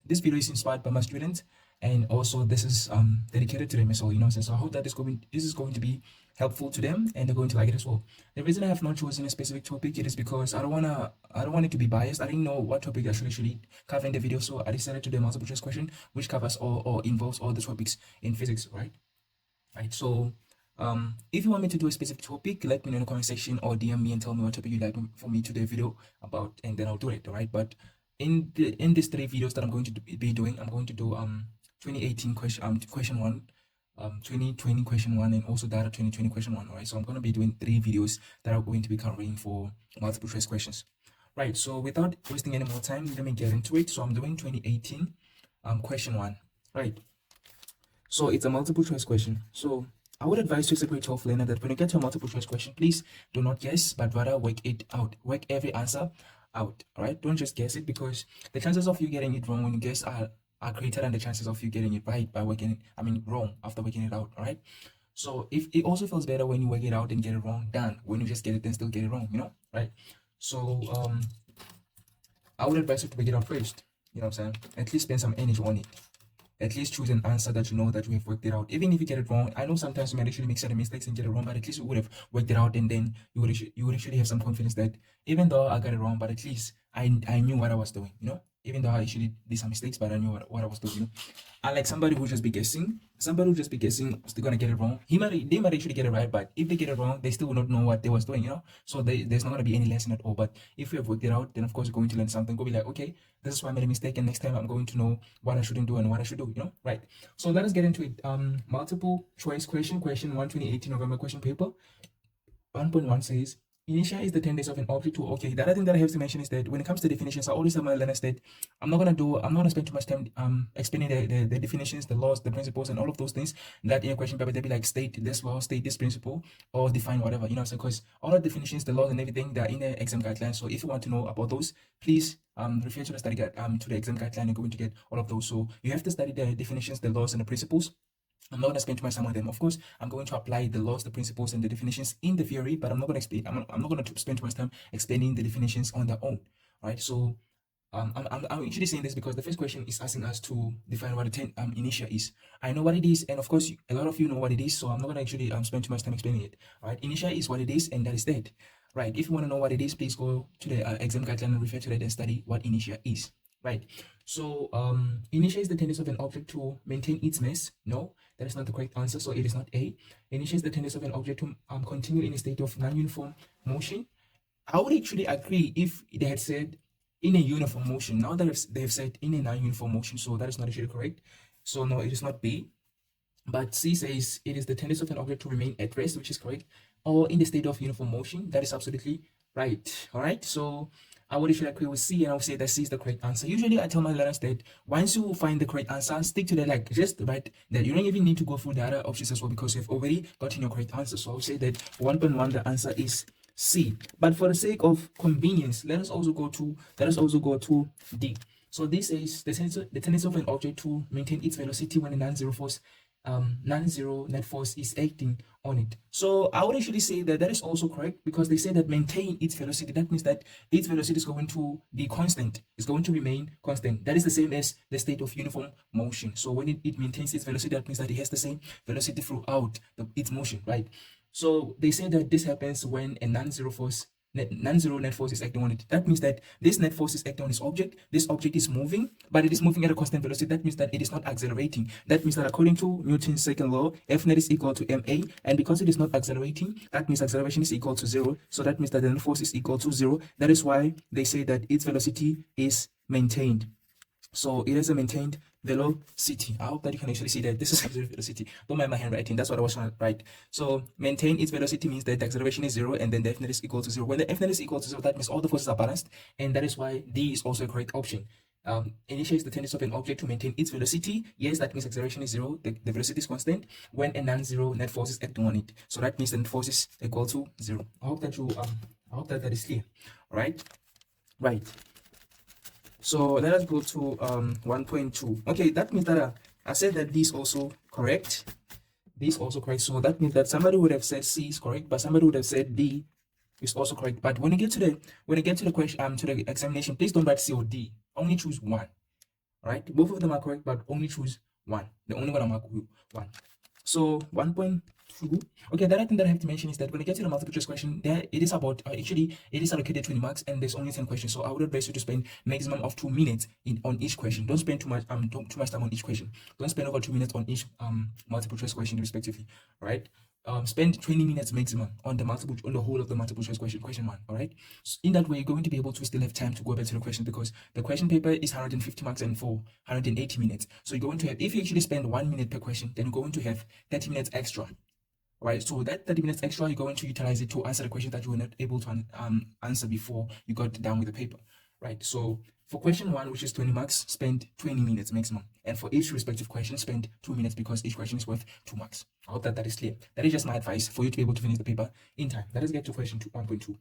this video is inspired by my students, and also this is dedicated to them as well, so I hope that this is going to be helpful to them, and they're going to like it as well. The reason I have not chosen a specific topic, it is because I don't want it to be biased. I didn't know what topic I should actually cover in the video, so I decided to do a multiple choice question which covers all or involves all the topics in physics, right. So if you want me to do a specific topic, let me know in the comment section or DM me and tell me what topic you'd like for me to do a video about, and then I'll do it. All right. But in these 3 videos that I'm going to be doing, I'm going to do 2018 question 1, 2020 question 1, and also data 2020 question 1. All right. So I'm going to be doing 3 videos that are going to be covering for multiple choice questions. Right. So without wasting any more time, let me get into it. So I'm doing 2018 question 1. Right. So it's a multiple choice question. So I would advise you as a grade 12 learner that when you get to a multiple choice question, please do not guess, but rather work it out. Work every answer out. All right. Don't just guess it, because the chances of you getting it wrong when you guess are greater than the chances of you getting it right by working it, wrong after working it out. All right. So if it also feels better when you work it out and get it wrong than when you just get it and still get it wrong, right? So I would advise you to work it out first. You know what I'm saying? At least spend some energy on it. At least choose an answer that you know that you have worked it out. Even if you get it wrong, I know sometimes you might actually make certain mistakes and get it wrong, but at least you would have worked it out, and then you would actually have some confidence that even though I got it wrong, but at least I knew what I was doing, even though I actually did some mistakes, but I knew what I was doing, Unlike somebody who just be guessing, still gonna get it wrong. They might actually get it right, but if they get it wrong, they still will not know what they was doing, So there's not gonna be any lesson at all. But if you have worked it out, then of course you're going to learn something. Go be like, okay, this is why I made a mistake, and next time I'm going to know what I shouldn't do and what I should do, right? So let us get into it. Multiple choice question 1, 2018 November question paper. 1.1 says, inertia is the tendency of an object to, okay, the other thing that I have to mention is that when it comes to definitions, I always tell my learners that I'm not gonna spend too much time explaining the definitions, the laws, the principles, and all of those things that in a question paper they'll be like, state this law, state this principle, or define whatever, so because all the definitions, the laws and everything, they're in the exam guidelines. So if you want to know about those, please refer to the study guide, to the exam guideline. You're going to get all of those. So you have to study the definitions, the laws, and the principles. I'm not going to spend too much time on them. Of course, I'm going to apply the laws, the principles, and the definitions in the theory, but I'm not going to explain. I'm not going to spend too much time explaining the definitions on their own, right? So, I'm actually saying this because the first question is asking us to define what inertia is. I know what it is, and of course, a lot of you know what it is. So I'm not going to actually spend too much time explaining it. Right? Inertia is what it is, and that is that. Right? If you want to know what it is, please go to the exam guideline and refer to that and study what inertia is. Right. So inertia is the tendency of an object to maintain its mass. No, that is not the correct answer. So it is not A. Inertia is the tendency of an object to continue in a state of non-uniform motion. I would actually agree if they had said in a uniform motion. Now that they have said in a non-uniform motion, so that is not actually correct. So no, it is not B. But C says it is the tendency of an object to remain at rest, which is correct, or in the state of uniform motion. That is absolutely right. All right. So I would actually agree with C, and I would say that C is the correct answer. Usually I tell my learners that once you find the correct answer, stick to that, like just write that. You don't even need to go through the other options as well, because you've already gotten your correct answer. So I would say that 1.1, the answer is C. But for the sake of convenience, let us also go to D. So this is the tendency of an object to maintain its velocity when a non-zero net force is acting on it. So I would actually say that that is also correct, because they say that maintain its velocity. That means that its velocity is going to be constant. It's going to remain constant. That is the same as the state of uniform motion. So when it maintains its velocity, that means that it has the same velocity throughout its motion, right? So they say that this happens when a non-zero net force is acting on it. That means that this net force is acting on this object. This object is moving, but it is moving at a constant velocity. That means that it is not accelerating. That means that according to Newton's second law, F net is equal to ma, and because it is not accelerating, that means acceleration is equal to 0. So that means that the net force is equal to 0. That is why they say that its velocity is maintained. So it is a maintained velocity. I hope that you can actually see that this is velocity. Don't mind my handwriting. That's what I was trying to write. So maintain its velocity means that the acceleration is 0, and then the F net is equal to 0. When the F net is equal to 0, that means all the forces are balanced, and that is why D is also a correct option. Inertia is the tendency of an object to maintain its velocity. Yes, that means acceleration is 0. The velocity is constant when a non-zero net force is acting on it. So that means the net force is equal to 0. I hope that that is clear. All right. Right. So let us go to 1.2. Okay, that means that I said that this also correct. This also correct. So that means that somebody would have said C is correct, but somebody would have said D is also correct. But when you get to the question, to the examination, please don't write C or D. Only choose one. right? Both of them are correct, but only choose one. The only one I'm mark one. So 1.2. Okay, the other thing that I have to mention is that when you get to the multiple choice question, there it is about actually it is allocated 20 marks and there's only 10 questions. So I would advise you to spend maximum of 2 minutes on each question. Don't spend too much time on each question. Don't spend over 2 minutes on each multiple choice question respectively. Right? Spend 20 minutes maximum on the whole of the multiple choice question one. All right. So in that way, you're going to be able to still have time to go back to the question because the question paper is 150 marks and for 180 minutes. So you're going to have, if you actually spend 1 minute per question, then you're going to have 30 minutes extra. Right, so that 30 minutes extra, you're going to utilize it to answer the question that you were not able to answer before you got down with the paper. Right, so for question one, which is 20 marks, spend 20 minutes maximum. And for each respective question, spend 2 minutes because each question is worth 2 marks. I hope that is clear. That is just my advice for you to be able to finish the paper in time. Let us get to question 1.2.